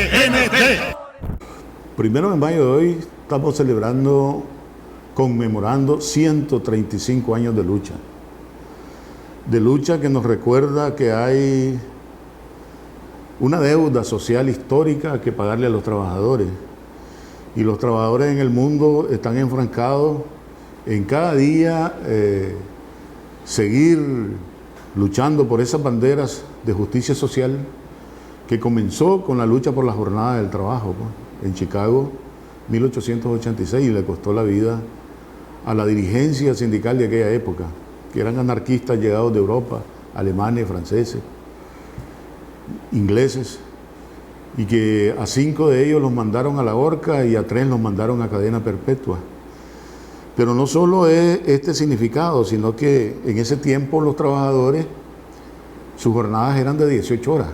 TNT. Primero de mayo de hoy estamos conmemorando 135 años de lucha que nos recuerda que hay una deuda social histórica que pagarle a los trabajadores. Y los trabajadores en el mundo están enfrancados en cada día seguir luchando por esas banderas de justicia social que comenzó con la lucha por la jornada del trabajo, pues, en Chicago, 1886, y le costó la vida a la dirigencia sindical de aquella época, que eran anarquistas llegados de Europa, alemanes, franceses, ingleses, y que a 5 de ellos los mandaron a la horca y a 3 los mandaron a cadena perpetua. Pero no solo es este significado, sino que en ese tiempo los trabajadores, sus jornadas eran de 18 horas.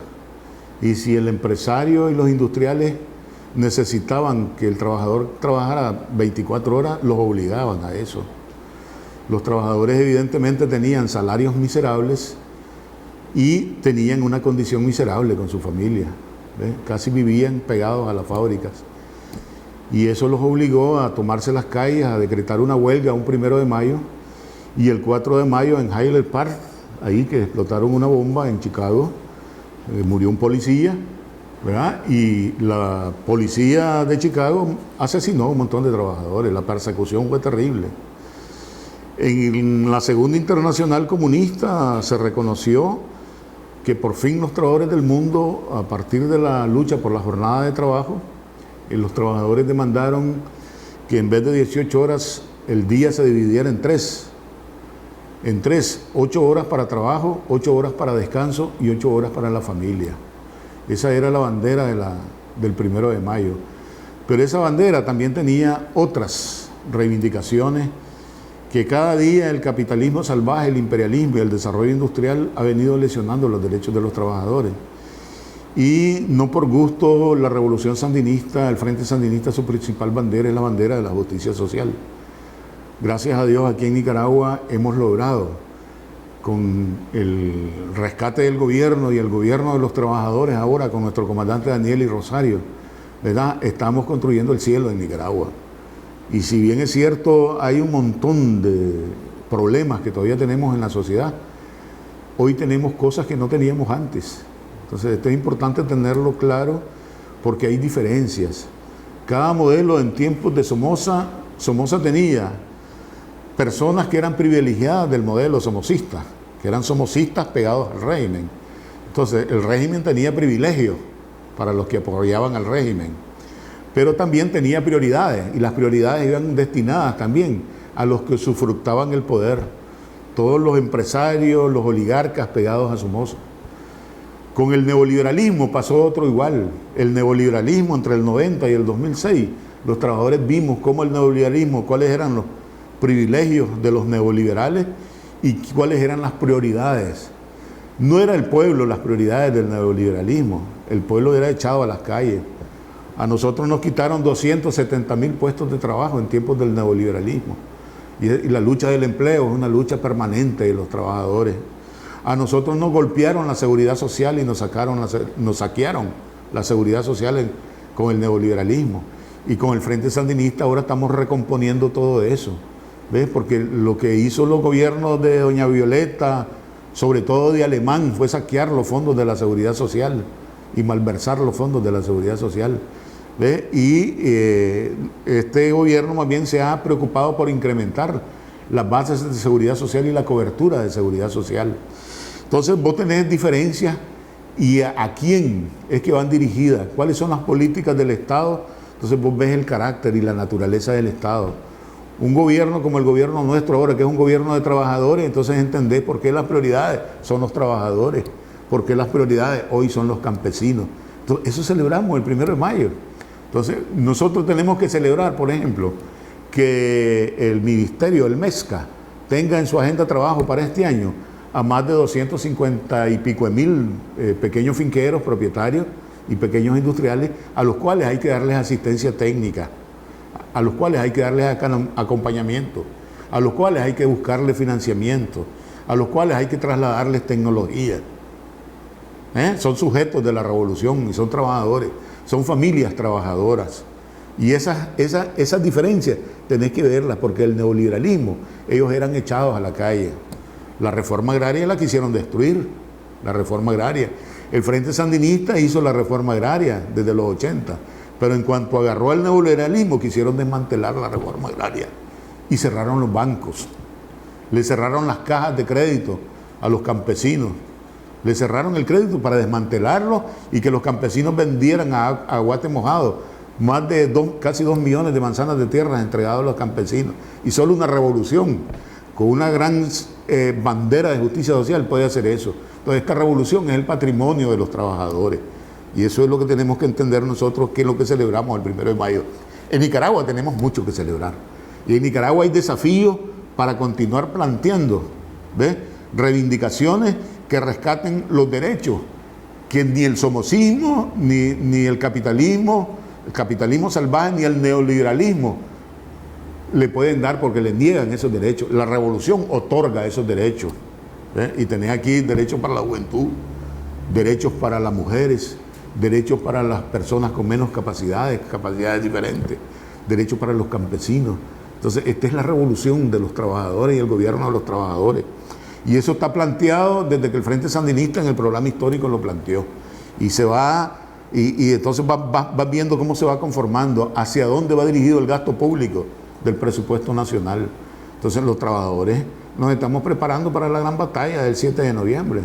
Y si el empresario y los industriales necesitaban que el trabajador trabajara 24 horas, los obligaban a eso. Los trabajadores evidentemente tenían salarios miserables y tenían una condición miserable con su familia. ¿Ves? Casi vivían pegados a las fábricas. Y eso los obligó a tomarse las calles, a decretar una huelga un 1 de mayo. Y el 4 de mayo en Highland Park, ahí que explotaron una bomba en Chicago, murió un policía, ¿verdad? Y la policía de Chicago asesinó a un montón de trabajadores. La persecución fue terrible. En la Segunda Internacional Comunista se reconoció que por fin los trabajadores del mundo, a partir de la lucha por la jornada de trabajo, los trabajadores demandaron que en vez de 18 horas el día se dividiera en 3. En 3, 8 horas para trabajo, 8 horas para descanso y 8 horas para la familia. Esa era la bandera del 1 de mayo. Pero esa bandera también tenía otras reivindicaciones que cada día el capitalismo salvaje, el imperialismo y el desarrollo industrial ha venido lesionando los derechos de los trabajadores. Y no por gusto la revolución sandinista, el Frente Sandinista, su principal bandera es la bandera de la justicia social. Gracias a Dios aquí en Nicaragua hemos logrado, con el rescate del gobierno y el gobierno de los trabajadores ahora, con nuestro comandante Daniel y Rosario, ¿verdad? Estamos construyendo el cielo en Nicaragua. Y si bien es cierto, hay un montón de problemas que todavía tenemos en la sociedad, hoy tenemos cosas que no teníamos antes. Entonces esto es importante tenerlo claro porque hay diferencias. Cada modelo en tiempos de Somoza tenía personas que eran privilegiadas del modelo somocista, que eran somocistas pegados al régimen. Entonces el régimen tenía privilegios para los que apoyaban al régimen, pero también tenía prioridades, y las prioridades iban destinadas también a los que usufructaban el poder, todos los empresarios, los oligarcas pegados a Somoza. Con el neoliberalismo pasó otro igual. El neoliberalismo entre el 90 y el 2006, los trabajadores vimos cómo el neoliberalismo, cuáles eran los privilegios de los neoliberales y cuáles eran las prioridades. No era el pueblo las prioridades del neoliberalismo, el pueblo era echado a las calles. A nosotros nos quitaron 270.000 puestos de trabajo en tiempos del neoliberalismo. Y la lucha del empleo es una lucha permanente de los trabajadores. A nosotros nos golpearon la seguridad social y nos saquearon la seguridad social con el neoliberalismo. Y con el Frente Sandinista ahora estamos recomponiendo todo eso. ¿Ves? Porque lo que hizo los gobiernos de doña Violeta, sobre todo de Alemán, fue saquear los fondos de la seguridad social y malversar los fondos de la seguridad social. ¿Ves? Y este gobierno más bien se ha preocupado por incrementar las bases de seguridad social y la cobertura de seguridad social. Entonces vos tenés diferencias y a quién es que van dirigidas, cuáles son las políticas del Estado. Entonces vos ves el carácter y la naturaleza del Estado. Un gobierno como el gobierno nuestro ahora, que es un gobierno de trabajadores, entonces entendés por qué las prioridades son los trabajadores, por qué las prioridades hoy son los campesinos. Entonces, eso celebramos el 1 de mayo. Entonces nosotros tenemos que celebrar, por ejemplo, que el ministerio, el MESCA, tenga en su agenda de trabajo para este año a más de 250 y pico de mil pequeños finqueros, propietarios y pequeños industriales, a los cuales hay que darles asistencia técnica, a los cuales hay que darles acompañamiento, a los cuales hay que buscarles financiamiento, a los cuales hay que trasladarles tecnología. Son sujetos de la revolución y son trabajadores, son familias trabajadoras. Y esas diferencias tenés que verlas, porque el neoliberalismo, ellos eran echados a la calle. La reforma agraria la quisieron destruir, la reforma agraria. El Frente Sandinista hizo la reforma agraria desde los 80, pero en cuanto agarró el neoliberalismo quisieron desmantelar la reforma agraria y cerraron los bancos, le cerraron las cajas de crédito a los campesinos, le cerraron el crédito para desmantelarlo y que los campesinos vendieran a guate mojado más de casi 2 millones de manzanas de tierra entregadas a los campesinos. Y solo una revolución con una gran bandera de justicia social puede hacer eso. Entonces esta revolución es el patrimonio de los trabajadores y eso es lo que tenemos que entender nosotros, que es lo que celebramos el 1 de mayo. En Nicaragua tenemos mucho que celebrar y en Nicaragua hay desafíos para continuar planteando, ¿ves?, reivindicaciones que rescaten los derechos que ni el somocismo, ni el capitalismo salvaje, ni el neoliberalismo le pueden dar, porque le niegan esos derechos. La revolución otorga esos derechos, y tenés aquí derechos para la juventud, derechos para las mujeres, derechos para las personas con menos capacidades diferentes, derechos para los campesinos. Entonces esta es la revolución de los trabajadores y el gobierno de los trabajadores, y eso está planteado desde que el Frente Sandinista en el programa histórico lo planteó, y se va. Y entonces va viendo cómo se va conformando, hacia dónde va dirigido el gasto público del presupuesto nacional. Entonces los trabajadores nos estamos preparando para la gran batalla del 7 de noviembre.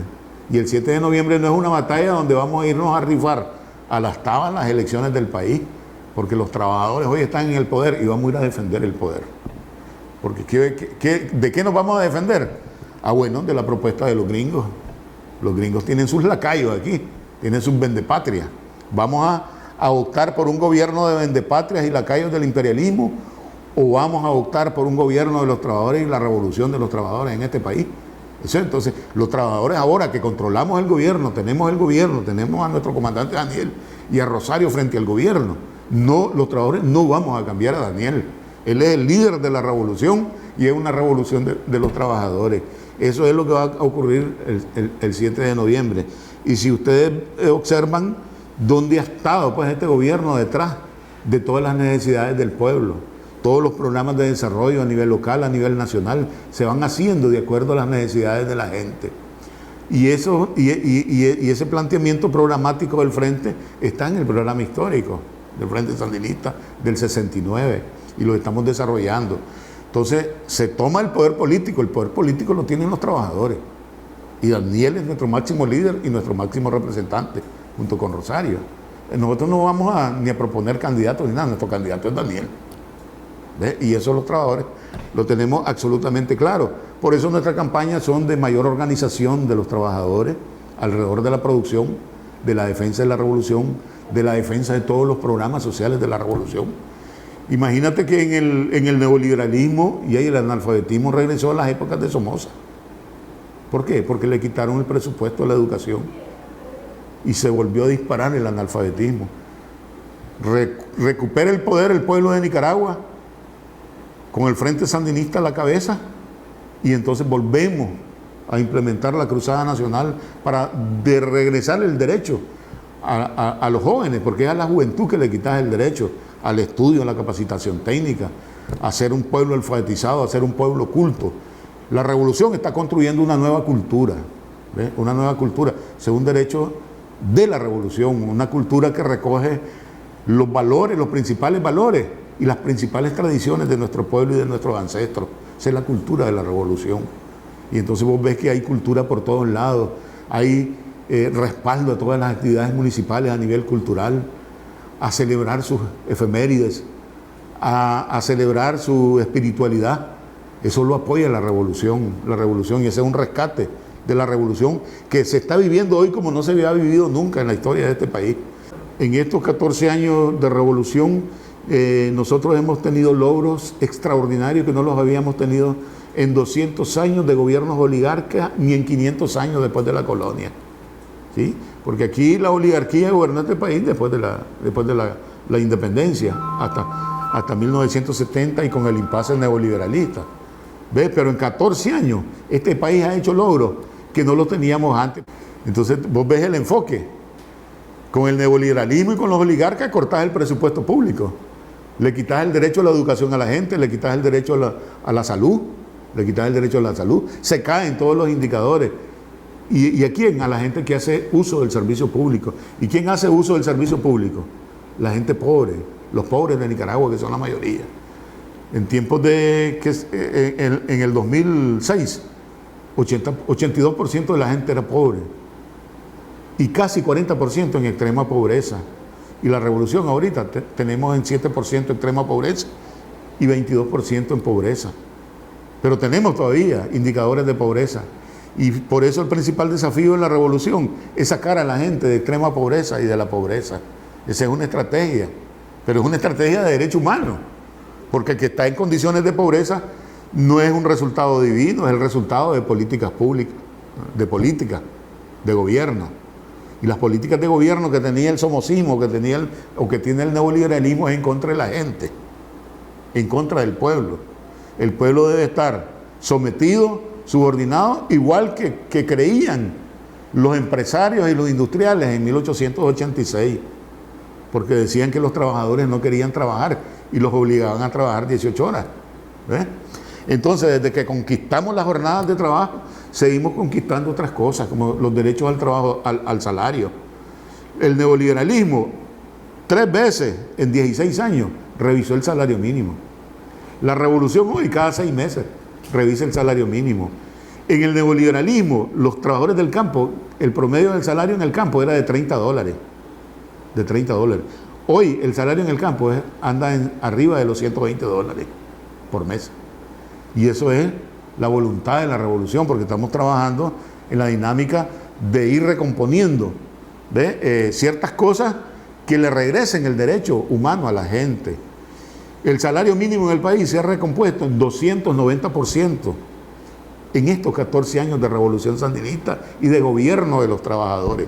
Y el 7 de noviembre no es una batalla donde vamos a irnos a rifar a las tablas las elecciones del país, porque los trabajadores hoy están en el poder y vamos a ir a defender el poder. Porque ¿de qué nos vamos a defender? Bueno, de la propuesta de los gringos. Los gringos tienen sus lacayos aquí, tienen sus vendepatrias. ¿Vamos a optar por un gobierno de vendepatrias y lacayos del imperialismo, o vamos a optar por un gobierno de los trabajadores y la revolución de los trabajadores en este país? Entonces, los trabajadores ahora que controlamos el gobierno, tenemos a nuestro comandante Daniel y a Rosario frente al gobierno. No, los trabajadores no vamos a cambiar a Daniel. Él es el líder de la revolución y es una revolución de los trabajadores. Eso es lo que va a ocurrir el 7 de noviembre. Y si ustedes observan dónde ha estado pues este gobierno detrás de todas las necesidades del pueblo, todos los programas de desarrollo a nivel local, a nivel nacional, se van haciendo de acuerdo a las necesidades de la gente. Y ese planteamiento programático del Frente está en el programa histórico del Frente Sandinista del 69 y lo estamos desarrollando. Entonces se toma el poder político lo tienen los trabajadores. Y Daniel es nuestro máximo líder y nuestro máximo representante, junto con Rosario. Nosotros no vamos ni a proponer candidatos ni nada, nuestro candidato es Daniel. ¿Ves? Y eso los trabajadores lo tenemos absolutamente claro. Por eso nuestras campañas son de mayor organización de los trabajadores alrededor de la producción, de la defensa de la revolución, de la defensa de todos los programas sociales de la revolución. Imagínate que en el neoliberalismo y el analfabetismo regresó a las épocas de Somoza. ¿Por qué? Porque le quitaron el presupuesto a la educación y se volvió a disparar el analfabetismo. Recupera el poder el pueblo de Nicaragua con el Frente Sandinista a la cabeza y entonces volvemos a implementar la Cruzada Nacional para regresar el derecho a los jóvenes, porque es a la juventud que le quitas el derecho al estudio, a la capacitación técnica, a ser un pueblo alfabetizado, a ser un pueblo culto. La revolución está construyendo una nueva cultura, ¿ves? Una nueva cultura, según derecho de la revolución, una cultura que recoge los valores, los principales valores y las principales tradiciones de nuestro pueblo y de nuestros ancestros. Esa es la cultura de la revolución. Y entonces vos ves que hay cultura por todos lados, hay respaldo a todas las actividades municipales a nivel cultural, a celebrar sus efemérides, a celebrar su espiritualidad. Eso lo apoya la revolución, y ese es un rescate de la revolución que se está viviendo hoy como no se había vivido nunca en la historia de este país. En estos 14 años de revolución, nosotros hemos tenido logros extraordinarios que no los habíamos tenido en 200 años de gobiernos oligarcas ni en 500 años después de la colonia. ¿Sí? Porque aquí la oligarquía gobernó este país después de la independencia, hasta 1970 y con el impasse neoliberalista. ¿Ves? Pero en 14 años este país ha hecho logros que no los teníamos antes. Entonces vos ves el enfoque. Con el neoliberalismo y con los oligarcas cortás el presupuesto público. Le quitas el derecho a la educación a la gente, le quitas el derecho a la salud, le quitas el derecho a la salud. Se caen todos los indicadores. ¿Y a quién? A la gente que hace uso del servicio público. ¿Y quién hace uso del servicio público? La gente pobre, los pobres de Nicaragua, que son la mayoría. En tiempos de en el 2006, 82% de la gente era pobre y casi 40% en extrema pobreza. Y la revolución ahorita tenemos en 7% extrema pobreza y 22% en pobreza. Pero tenemos todavía indicadores de pobreza. Y por eso el principal desafío en la revolución es sacar a la gente de extrema pobreza y de la pobreza. Esa es una estrategia, pero es una estrategia de derecho humano. Porque el que está en condiciones de pobreza no es un resultado divino, es el resultado de políticas públicas, de gobierno. Y las políticas de gobierno que tenía el somocismo, que tiene el neoliberalismo, es en contra de la gente, en contra del pueblo. El pueblo debe estar sometido, subordinado, igual que creían los empresarios y los industriales en 1886, porque decían que los trabajadores no querían trabajar y los obligaban a trabajar 18 horas. ¿Ves? Entonces, desde que conquistamos las jornadas de trabajo, seguimos conquistando otras cosas, como los derechos al trabajo, al salario. El neoliberalismo, 3 veces en 16 años, revisó el salario mínimo. La revolución hoy, cada 6 meses, revisa el salario mínimo. En el neoliberalismo, los trabajadores del campo, el promedio del salario en el campo era de $30. De $30. Hoy el salario en el campo anda arriba de los $120 por mes. Y eso es la voluntad de la revolución, porque estamos trabajando en la dinámica de ir recomponiendo ciertas cosas que le regresen el derecho humano a la gente. El salario mínimo en el país se ha recompuesto en 290% en estos 14 años de revolución sandinista y de gobierno de los trabajadores.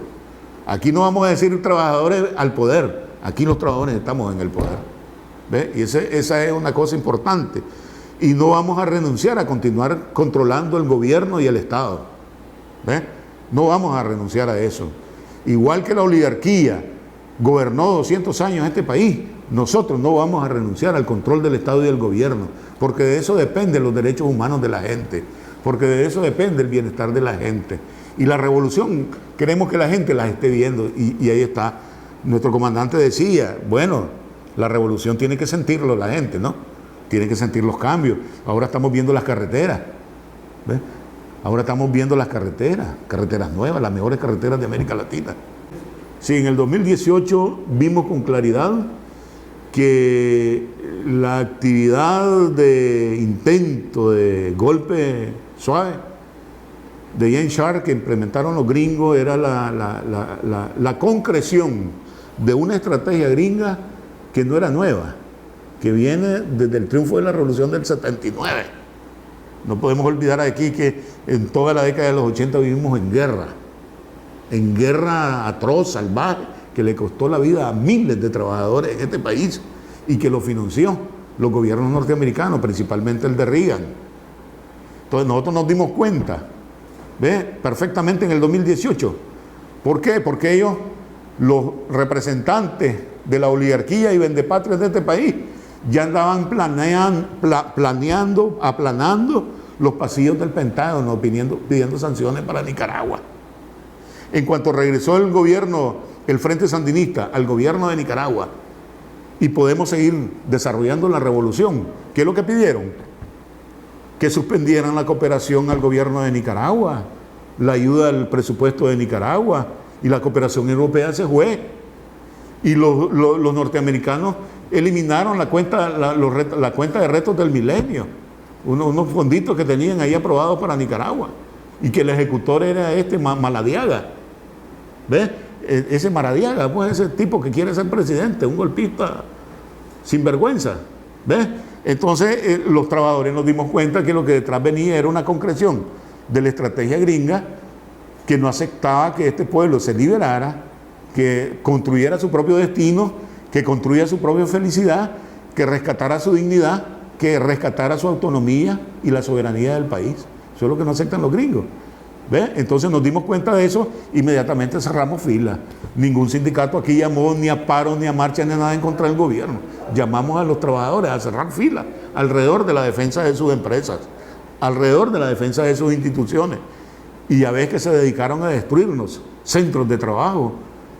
Aquí no vamos a decir trabajadores al poder, aquí los trabajadores estamos en el poder. ¿Ves? Y esa es una cosa importante. Y no vamos a renunciar a continuar controlando el gobierno y el Estado. ¿Ves? No vamos a renunciar a eso. Igual que la oligarquía gobernó 200 años este país, nosotros no vamos a renunciar al control del Estado y del gobierno, porque de eso dependen los derechos humanos de la gente, porque de eso depende el bienestar de la gente. Y la revolución, queremos que la gente las esté viendo, y ahí está. Nuestro comandante decía, bueno, la revolución tiene que sentirlo la gente, ¿no? Tiene que sentir los cambios. Ahora estamos viendo las carreteras, ¿ves? Ahora estamos viendo las carreteras nuevas, las mejores carreteras de América Latina. Sí, en el 2018 vimos con claridad que la actividad de intento de golpe suave de James Sharp que implementaron los gringos era la concreción de una estrategia gringa que no era nueva, que viene desde el triunfo de la revolución del 79. No podemos olvidar aquí que en toda la década de los 80 vivimos en guerra atroz, salvaje, que le costó la vida a miles de trabajadores en este país y que lo financió los gobiernos norteamericanos, principalmente el de Reagan. Entonces nosotros nos dimos cuenta, ¿ve? Perfectamente en el 2018. ¿Por qué? Porque ellos, los representantes de la oligarquía y vendepatrias de este país, ya andaban aplanando los pasillos del Pentágono, pidiendo sanciones para Nicaragua. En cuanto regresó el gobierno, el Frente Sandinista, al gobierno de Nicaragua, y podemos seguir desarrollando la revolución, ¿qué es lo que pidieron? Que suspendieran la cooperación al gobierno de Nicaragua, la ayuda al presupuesto de Nicaragua, y la cooperación europea se fue. Y los norteamericanos eliminaron la cuenta de retos del milenio, unos fonditos que tenían ahí aprobados para Nicaragua, y que el ejecutor era Maradiaga. ¿Ves? Ese Maradiaga, pues ese tipo que quiere ser presidente, un golpista sinvergüenza. ¿Ves? Entonces los trabajadores nos dimos cuenta que lo que detrás venía era una concreción de la estrategia gringa que no aceptaba que este pueblo se liberara, que construyera su propio destino, que construya su propia felicidad, que rescatara su dignidad, que rescatara su autonomía y la soberanía del país. Eso es lo que no aceptan los gringos. ¿Ve? Entonces nos dimos cuenta de eso, inmediatamente cerramos fila. Ningún sindicato aquí llamó ni a paro, ni a marcha, ni a nada en contra del gobierno. Llamamos a los trabajadores a cerrar fila alrededor de la defensa de sus empresas, alrededor de la defensa de sus instituciones. Y ya ves que se dedicaron a destruirnos centros de trabajo,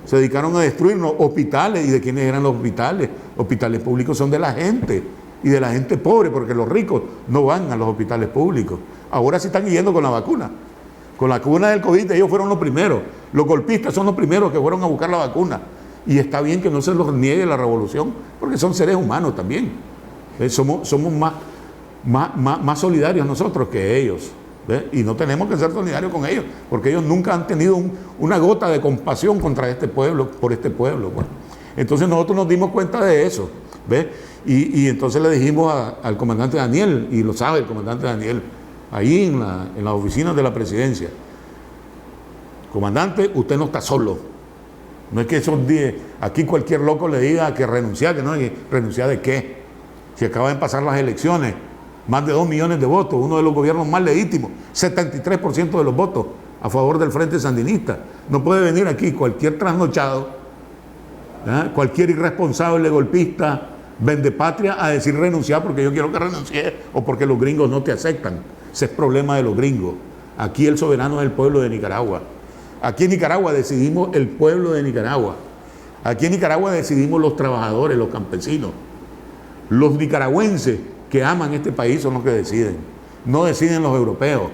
se dedicaron a destruirnos hospitales. ¿Y de quiénes eran los hospitales? Hospitales públicos son de la gente, y de la gente pobre, porque los ricos no van a los hospitales públicos. Ahora sí están yendo con la vacuna. Con la vacuna del COVID ellos fueron los primeros. Los golpistas son los primeros que fueron a buscar la vacuna. Y está bien que no se los niegue la revolución, porque son seres humanos también. Somos más solidarios nosotros que ellos. ¿Ve? Y no tenemos que ser solidarios con ellos, porque ellos nunca han tenido una gota de compasión contra este pueblo, por este pueblo. Bueno, entonces nosotros nos dimos cuenta de eso. ¿Ve? Y entonces le dijimos al comandante Daniel, y lo sabe el comandante Daniel, ahí en las oficinas de la presidencia: comandante, usted no está solo. No es que esos días aquí cualquier loco le diga que renunciar, que no, ¿renunciar de qué? Si acaban de pasar las elecciones, más de 2 millones de votos, uno de los gobiernos más legítimos, 73% de los votos a favor del Frente Sandinista. No puede venir aquí cualquier trasnochado, cualquier irresponsable golpista, vendepatria, a decir renunciar porque yo quiero que renuncie o porque los gringos no te aceptan. Ese es problema de los gringos. Aquí el soberano es el pueblo de Nicaragua. Aquí en Nicaragua decidimos el pueblo de Nicaragua. Aquí en Nicaragua decidimos los trabajadores, los campesinos. Los nicaragüenses que aman este país son los que deciden. No deciden los europeos.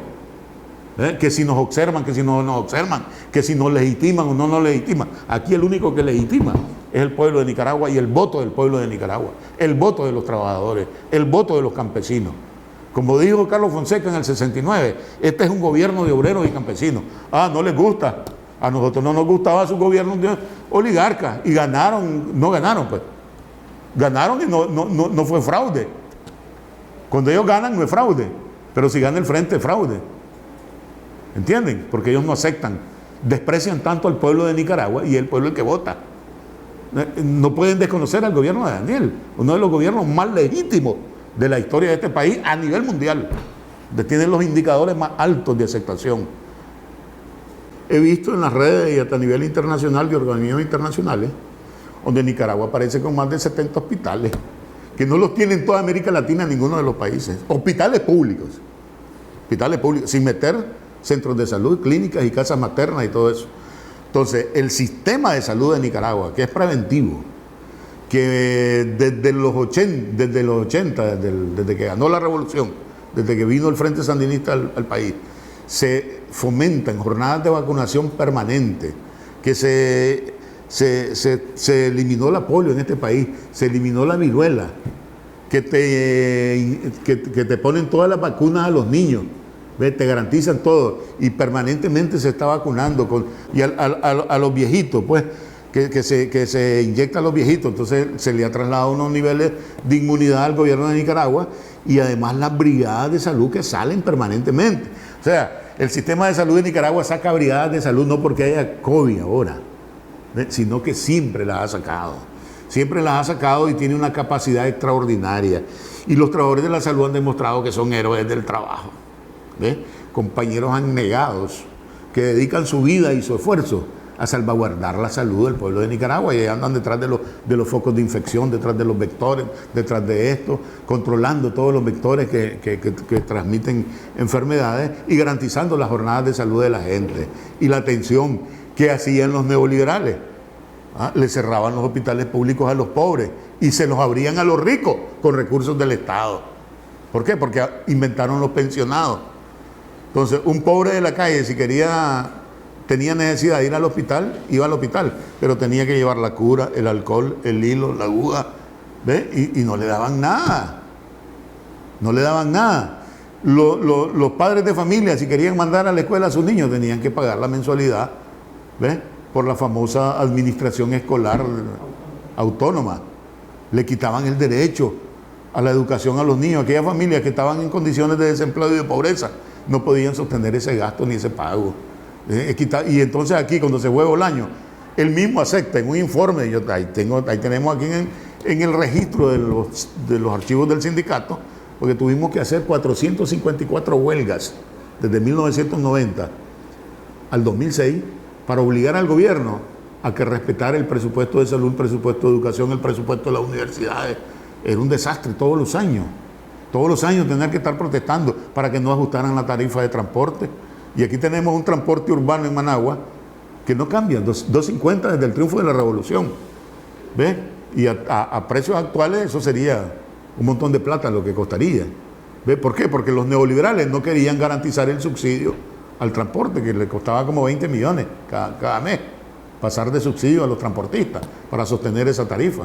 Que si nos observan, que si no nos observan, que si nos legitiman o no nos legitiman. Aquí el único que legitima es el pueblo de Nicaragua y el voto del pueblo de Nicaragua. El voto de los trabajadores, el voto de los campesinos. Como dijo Carlos Fonseca en el 69, este es un gobierno de obreros y campesinos. No les gusta. A nosotros no nos gustaba su gobierno de oligarcas. Y ganaron, no ganaron pues. Ganaron y no fue fraude. Cuando ellos ganan no es fraude. Pero si gana el frente es fraude. ¿Entienden? Porque ellos no aceptan. Desprecian tanto al pueblo de Nicaragua y el pueblo el que vota. No pueden desconocer al gobierno de Daniel, uno de los gobiernos más legítimos de la historia de este país a nivel mundial. Tiene los indicadores más altos de aceptación. He visto en las redes y hasta a nivel internacional de organismos internacionales donde Nicaragua aparece con más de 70 hospitales, que no los tiene en toda América Latina ninguno de los países. Hospitales públicos, sin meter centros de salud, clínicas y casas maternas y todo eso. Entonces, el sistema de salud de Nicaragua, que es preventivo, que desde los 80, desde que ganó la revolución, desde que vino el Frente Sandinista al país, se fomentan jornadas de vacunación permanente, que se eliminó la polio en este país, se eliminó la viruela, que te ponen todas las vacunas a los niños, ¿ves? Te garantizan todo y permanentemente se está vacunando y a los viejitos, pues, que se inyecta a los viejitos. Entonces se le ha trasladado unos niveles de inmunidad al gobierno de Nicaragua y además las brigadas de salud que salen permanentemente. O sea, el sistema de salud de Nicaragua saca brigadas de salud no porque haya COVID ahora, sino que siempre las ha sacado. Siempre las ha sacado y tiene una capacidad extraordinaria. Y los trabajadores de la salud han demostrado que son héroes del trabajo. Compañeros abnegados que dedican su vida y su esfuerzo a salvaguardar la salud del pueblo de Nicaragua y andan detrás de los focos de infección, detrás de los vectores, detrás de esto, controlando todos los vectores que transmiten enfermedades y garantizando las jornadas de salud de la gente. Y la atención que hacían los neoliberales, le cerraban los hospitales públicos a los pobres y se los abrían a los ricos con recursos del Estado. ¿Por qué? Porque inventaron los pensionados. Entonces, un pobre de la calle, si tenía necesidad de ir al hospital, iba al hospital, pero tenía que llevar la cura, el alcohol, el hilo, la aguja, ¿ve? Y no le daban nada. No le daban nada. Los padres de familia, si querían mandar a la escuela a sus niños, tenían que pagar la mensualidad, ¿ve? Por la famosa administración escolar autónoma. Le quitaban el derecho a la educación a los niños. Aquellas familias que estaban en condiciones de desempleo y de pobreza no podían sostener ese gasto ni ese pago. Y entonces aquí, cuando se fue Bolaño, él mismo acepta en un informe, ahí tenemos aquí en el registro de los archivos del sindicato, porque tuvimos que hacer 454 huelgas desde 1990 al 2006 para obligar al gobierno a que respetara el presupuesto de salud, el presupuesto de educación, el presupuesto de las universidades. Era un desastre todos los años. Todos los años tener que estar protestando para que no ajustaran la tarifa de transporte. Y aquí tenemos un transporte urbano en Managua que no cambia, 2.50 desde el triunfo de la revolución. ¿Ves? Y a precios actuales eso sería un montón de plata lo que costaría. ¿Ves? ¿Por qué? Porque los neoliberales no querían garantizar el subsidio al transporte, que le costaba como 20 millones cada mes, pasar de subsidio a los transportistas para sostener esa tarifa.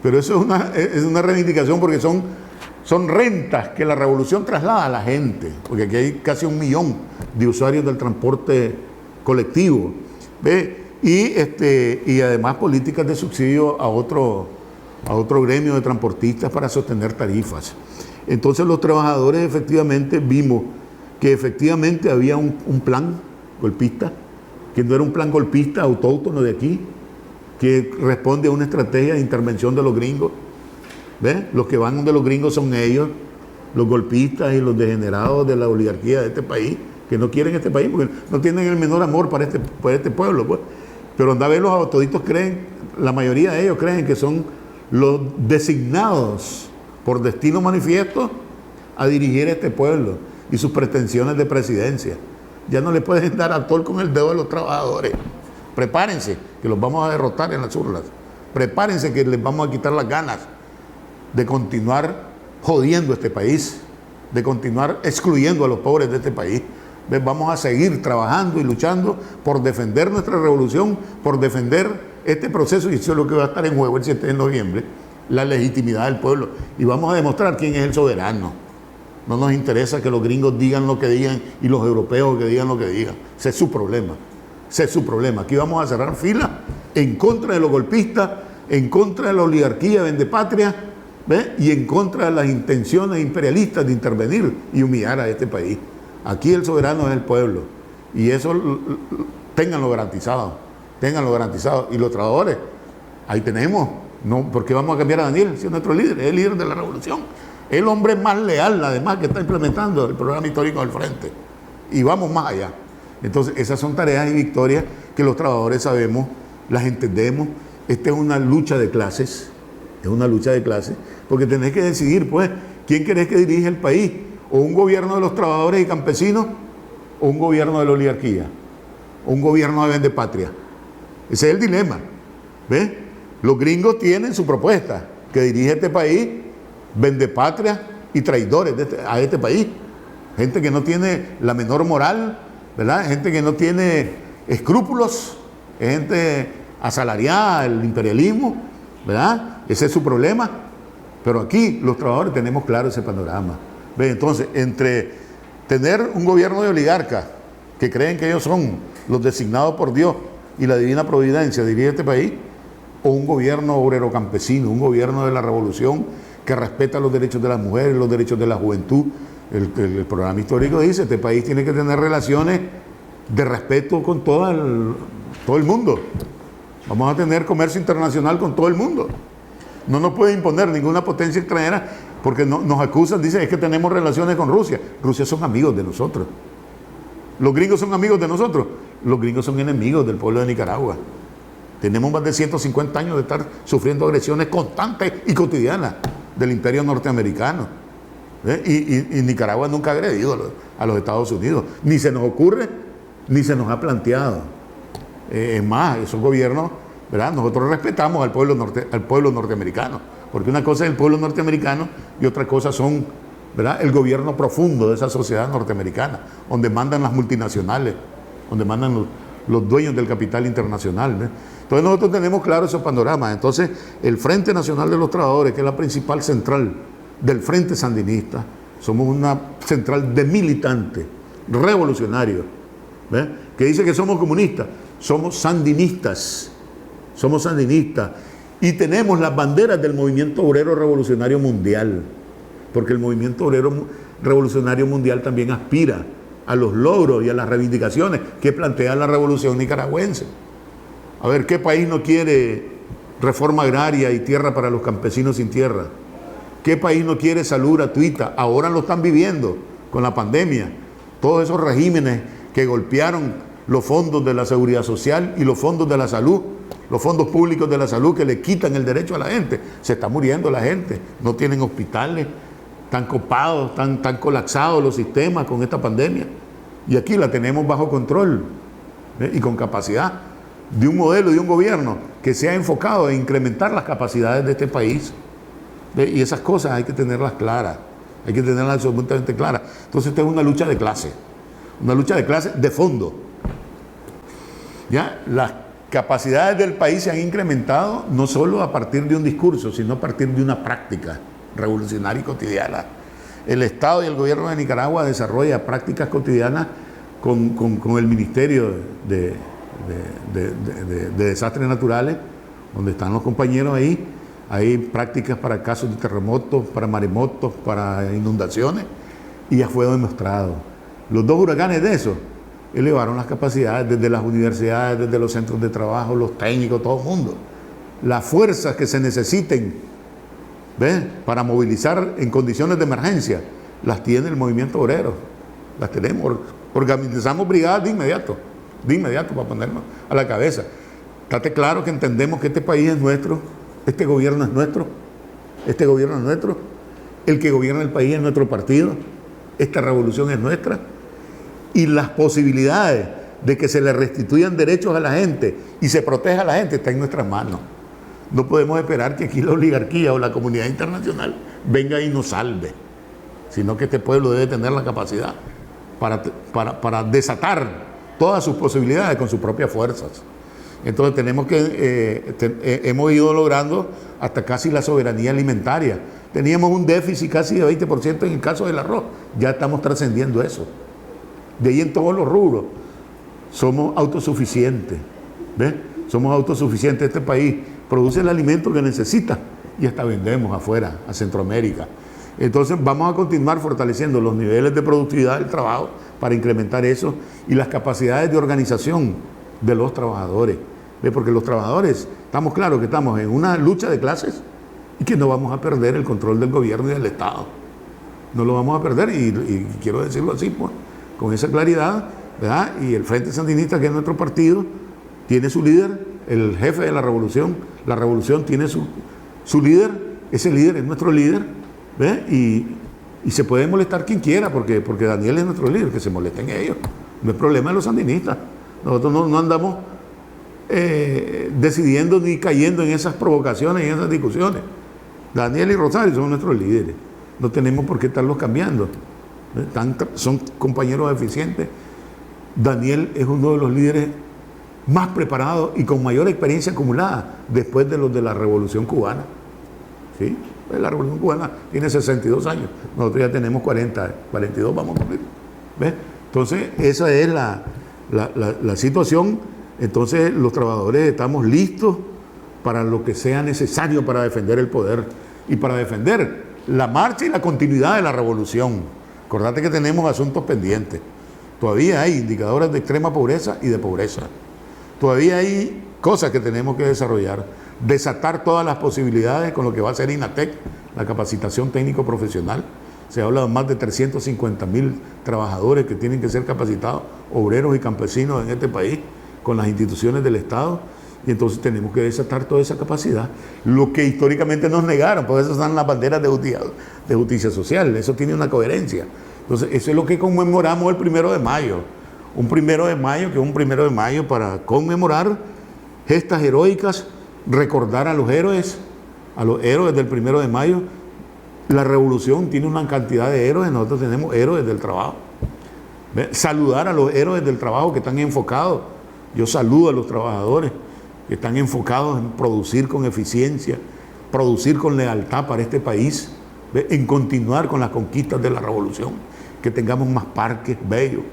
Pero eso es una reivindicación porque son rentas que la revolución traslada a la gente, porque aquí hay casi 1 millón de usuarios del transporte colectivo. ¿Ve? Y además políticas de subsidio a otro gremio de transportistas para sostener tarifas. Entonces los trabajadores efectivamente vimos que efectivamente había un plan golpista, que no era un plan golpista autóctono de aquí, que responde a una estrategia de intervención de los gringos. ¿Ves? Los que van de los gringos son ellos, los golpistas y los degenerados de la oligarquía de este país, que no quieren este país porque no tienen el menor amor para este pueblo, pues. Pero anda a ver, los toditos creen, la mayoría de ellos creen que son los designados por destino manifiesto a dirigir este pueblo y sus pretensiones de presidencia. Ya no le pueden dar a tol con el dedo a los trabajadores. Prepárense, que los vamos a derrotar en las urnas. Prepárense, que les vamos a quitar las ganas de continuar jodiendo este país, de continuar excluyendo a los pobres de este país. Vamos a seguir trabajando y luchando por defender nuestra revolución, por defender este proceso, y eso es lo que va a estar en juego el 7 de noviembre, la legitimidad del pueblo. Y vamos a demostrar quién es el soberano. No nos interesa que los gringos digan lo que digan y los europeos que digan lo que digan. Ese es su problema. Ese es su problema. Aquí vamos a cerrar fila en contra de los golpistas, en contra de la oligarquía vendepatria, ¿ves? Y en contra de las intenciones imperialistas de intervenir y humillar a este país. Aquí el soberano es el pueblo. Y eso ténganlo garantizado. Ténganlo garantizado. Y los trabajadores, ahí tenemos. No, ¿por qué vamos a cambiar a Daniel? Si es nuestro líder, es el líder de la revolución. El hombre más leal, además, que está implementando el programa histórico del Frente. Y vamos más allá. Entonces, esas son tareas y victorias que los trabajadores sabemos, las entendemos. Esta es una lucha de clases. Es una lucha de clases. Porque tenés que decidir, pues, quién querés que dirige el país. O un gobierno de los trabajadores y campesinos, o un gobierno de la oligarquía, o un gobierno de vendepatria. Ese es el dilema. ¿Ves? Los gringos tienen su propuesta, que dirige este país, vendepatria y traidores a este país. Gente que no tiene la menor moral, ¿verdad? Gente que no tiene escrúpulos, gente asalariada, el imperialismo, ¿verdad? Ese es su problema. Pero aquí los trabajadores tenemos claro ese panorama. ¿Ves? Entonces, entre tener un gobierno de oligarcas que creen que ellos son los designados por Dios y la divina providencia de dirigir este país, o un gobierno obrero campesino, un gobierno de la revolución que respeta los derechos de las mujeres, los derechos de la juventud. El programa histórico dice, este país tiene que tener relaciones de respeto con todo el mundo. Vamos a tener comercio internacional con todo el mundo. No nos puede imponer ninguna potencia extranjera, porque nos acusan, dicen, es que tenemos relaciones con Rusia. Rusia son amigos de nosotros. Los gringos son amigos de nosotros. Los gringos son enemigos del pueblo de Nicaragua. Tenemos más de 150 años de estar sufriendo agresiones constantes y cotidianas del imperio norteamericano. Y Nicaragua nunca ha agredido a los Estados Unidos. Ni se nos ocurre, ni se nos ha planteado. Es más, esos gobiernos, ¿verdad? Nosotros respetamos al pueblo norteamericano, porque una cosa es el pueblo norteamericano y otra cosa son, ¿verdad?, el gobierno profundo de esa sociedad norteamericana, donde mandan las multinacionales, donde mandan los dueños del capital internacional, ¿ves? Entonces nosotros tenemos claro esos panoramas. Entonces el Frente Nacional de los Trabajadores, que es la principal central del Frente Sandinista, somos una central de militantes revolucionarios, ¿ves?, que dice que somos comunistas. Somos sandinistas, y tenemos las banderas del movimiento obrero revolucionario mundial, porque el movimiento obrero revolucionario mundial también aspira a los logros y a las reivindicaciones que plantea la revolución nicaragüense. A ver, ¿qué país no quiere reforma agraria y tierra para los campesinos sin tierra? ¿Qué país no quiere salud gratuita? Ahora lo están viviendo con la pandemia. Todos esos regímenes que golpearon los fondos de la seguridad social y los fondos de la salud, los fondos públicos de la salud que le quitan el derecho a la gente. Se está muriendo la gente, no tienen hospitales, están copados, están colapsados los sistemas con esta pandemia. Y aquí la tenemos bajo control, ¿ve? Y con capacidad de un modelo, de un gobierno que se ha enfocado en incrementar las capacidades de este país. ¿Ve? Y esas cosas hay que tenerlas claras, hay que tenerlas absolutamente claras. Entonces esta es una lucha de clase de fondo. ¿Ya? Las capacidades del país se han incrementado no solo a partir de un discurso, sino a partir de una práctica revolucionaria y cotidiana. El Estado y el gobierno de Nicaragua desarrolla prácticas cotidianas con el Ministerio de Desastres Naturales, donde están los compañeros ahí. Hay prácticas para casos de terremotos, para maremotos, para inundaciones, y ya fue demostrado. Los 2 huracanes de eso elevaron las capacidades desde las universidades, desde los centros de trabajo, los técnicos, todo el mundo. Las fuerzas que se necesiten, ¿ves?, para movilizar en condiciones de emergencia, las tiene el movimiento obrero. Las tenemos. Organizamos brigadas de inmediato para ponernos a la cabeza. Estate claro que entendemos que este país es nuestro, este gobierno es nuestro, el que gobierna el país es nuestro partido, esta revolución es nuestra. Y las posibilidades de que se le restituyan derechos a la gente y se proteja a la gente está en nuestras manos. No podemos esperar que aquí la oligarquía o la comunidad internacional venga y nos salve, sino que este pueblo debe tener la capacidad para desatar todas sus posibilidades con sus propias fuerzas. Entonces tenemos hemos ido logrando hasta casi la soberanía alimentaria. Teníamos un déficit casi de 20% en el caso del arroz, ya estamos trascendiendo eso. De ahí en todos los rubros somos autosuficientes, ¿ves? Somos autosuficientes. Este país produce el alimento que necesita y hasta vendemos afuera, a Centroamérica. Entonces vamos a continuar fortaleciendo los niveles de productividad del trabajo para incrementar eso y las capacidades de organización de los trabajadores. ¿Ves? Porque los trabajadores, estamos claros que estamos en una lucha de clases y que no vamos a perder el control del gobierno y del Estado. No lo vamos a perder y quiero decirlo así, pues, con esa claridad, ¿verdad? Y el Frente Sandinista, que es nuestro partido, tiene su líder, el jefe de la revolución tiene su líder, ese líder es nuestro líder, ¿ves? Y se puede molestar quien quiera, porque Daniel es nuestro líder, que se molesten ellos, no es problema de los sandinistas. Nosotros no andamos decidiendo ni cayendo en esas provocaciones, en esas discusiones. Daniel y Rosario son nuestros líderes, no tenemos por qué estarlos cambiando. Son compañeros eficientes. Daniel es uno de los líderes más preparados y con mayor experiencia acumulada después de los de la Revolución Cubana. ¿Sí? La Revolución Cubana tiene 62 años, nosotros ya tenemos 42 vamos a cumplir. ¿Ves? Entonces esa es la situación. Entonces los trabajadores estamos listos para lo que sea necesario para defender el poder y para defender la marcha y la continuidad de la revolución. Acordate que tenemos asuntos pendientes. Todavía hay indicadores de extrema pobreza y de pobreza. Todavía hay cosas que tenemos que desarrollar. Desatar todas las posibilidades con lo que va a ser INATEC, la capacitación técnico profesional. Se habla de más de 350.000 trabajadores que tienen que ser capacitados, obreros y campesinos en este país, con las instituciones del Estado. Y entonces tenemos que desatar toda esa capacidad. Lo que históricamente nos negaron, por eso están las banderas de justicia social, eso tiene una coherencia. Entonces eso es lo que conmemoramos el 1 de mayo. Un 1 de mayo, que es un 1 de mayo para conmemorar gestas heroicas, recordar a los héroes del 1 de mayo. La revolución tiene una cantidad de héroes, nosotros tenemos héroes del trabajo. Saludar a los héroes del trabajo que están enfocados. Yo saludo a los trabajadores que están enfocados en producir con eficiencia, producir con lealtad para este país, en continuar con las conquistas de la revolución, que tengamos más parques bellos,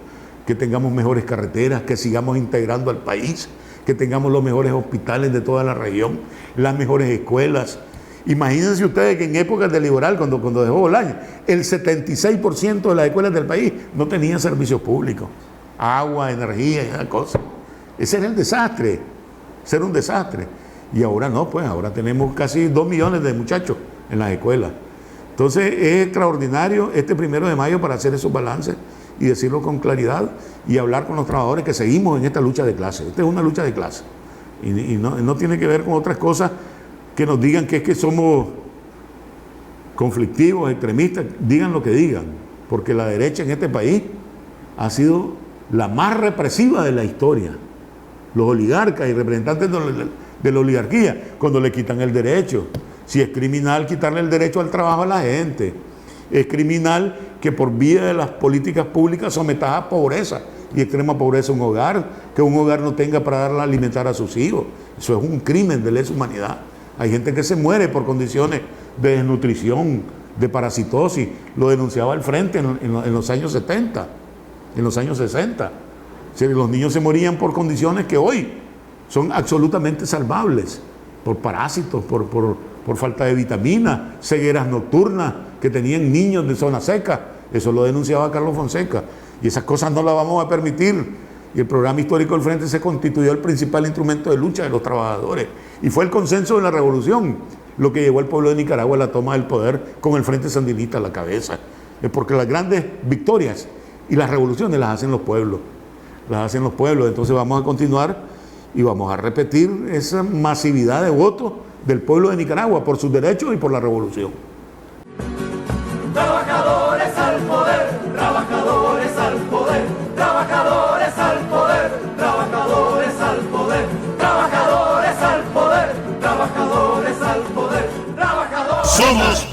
que tengamos mejores carreteras, que sigamos integrando al país, que tengamos los mejores hospitales de toda la región, las mejores escuelas. Imagínense ustedes que en épocas de liberal, cuando dejó Bolaños, el 76% de las escuelas del país no tenían servicios públicos, agua, energía y esas cosas. Ese era el desastre, ese era un desastre. Y ahora no, pues ahora tenemos casi 2 millones de muchachos en las escuelas. Entonces es extraordinario este 1 de mayo para hacer esos balances y decirlo con claridad y hablar con los trabajadores que seguimos en esta lucha de clase. Esta es una lucha de clase y no tiene que ver con otras cosas que nos digan que es que somos conflictivos, extremistas. Digan lo que digan, porque la derecha en este país ha sido la más represiva de la historia. Los oligarcas y representantes de la oligarquía, cuando le quitan el derecho. Si es criminal quitarle el derecho al trabajo a la gente, es criminal que por vía de las políticas públicas sometas a pobreza y extrema pobreza un hogar, que un hogar no tenga para darle a alimentar a sus hijos. Eso es un crimen de lesa humanidad. Hay gente que se muere por condiciones de desnutrición, de parasitosis. Lo denunciaba el Frente en los años 70, en los años 60. O sea, los niños se morían por condiciones que hoy son absolutamente salvables, por parásitos, por falta de vitaminas, cegueras nocturnas que tenían niños de zona seca. Eso lo denunciaba Carlos Fonseca. Y esas cosas no las vamos a permitir. Y el programa histórico del Frente se constituyó el principal instrumento de lucha de los trabajadores. Y fue el consenso de la revolución lo que llevó al pueblo de Nicaragua a la toma del poder con el Frente Sandinista a la cabeza. Es porque las grandes victorias y las revoluciones las hacen los pueblos. Las hacen los pueblos. Entonces vamos a continuar y vamos a repetir esa masividad de votos del pueblo de Nicaragua por sus derechos y por la revolución. Trabajadores al poder, trabajadores al poder, trabajadores al poder, trabajadores al poder, trabajadores al poder, trabajadores al poder, trabajadores. Somos